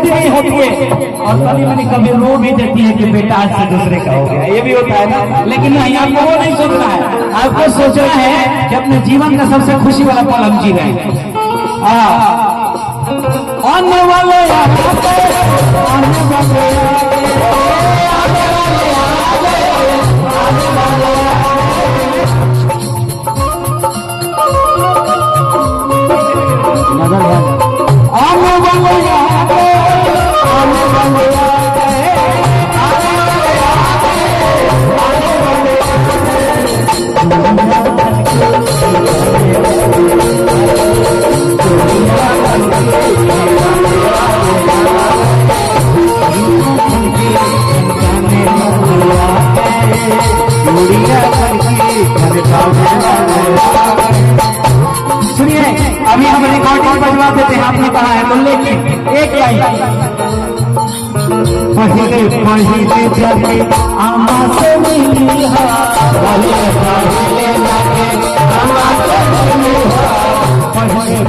खुश नहीं होती है और कभी मैंने कभी रो भी देती है कि बेटा आज से दूसरे का हो गया, ये भी होता है ना। लेकिन नहीं, आपको वो नहीं सोचना है, आपको सोचना है कि अपने जीवन का सबसे खुशी वाला पल हम जी रहे हैं। आने वाले सुनिए, अभी हम रिकॉर्डिंग बजवा देते हैं, आपने कहा है तो लेकिन एक लाइन पहिले पहिले जबे आमा से मिली हा पहिले पहिले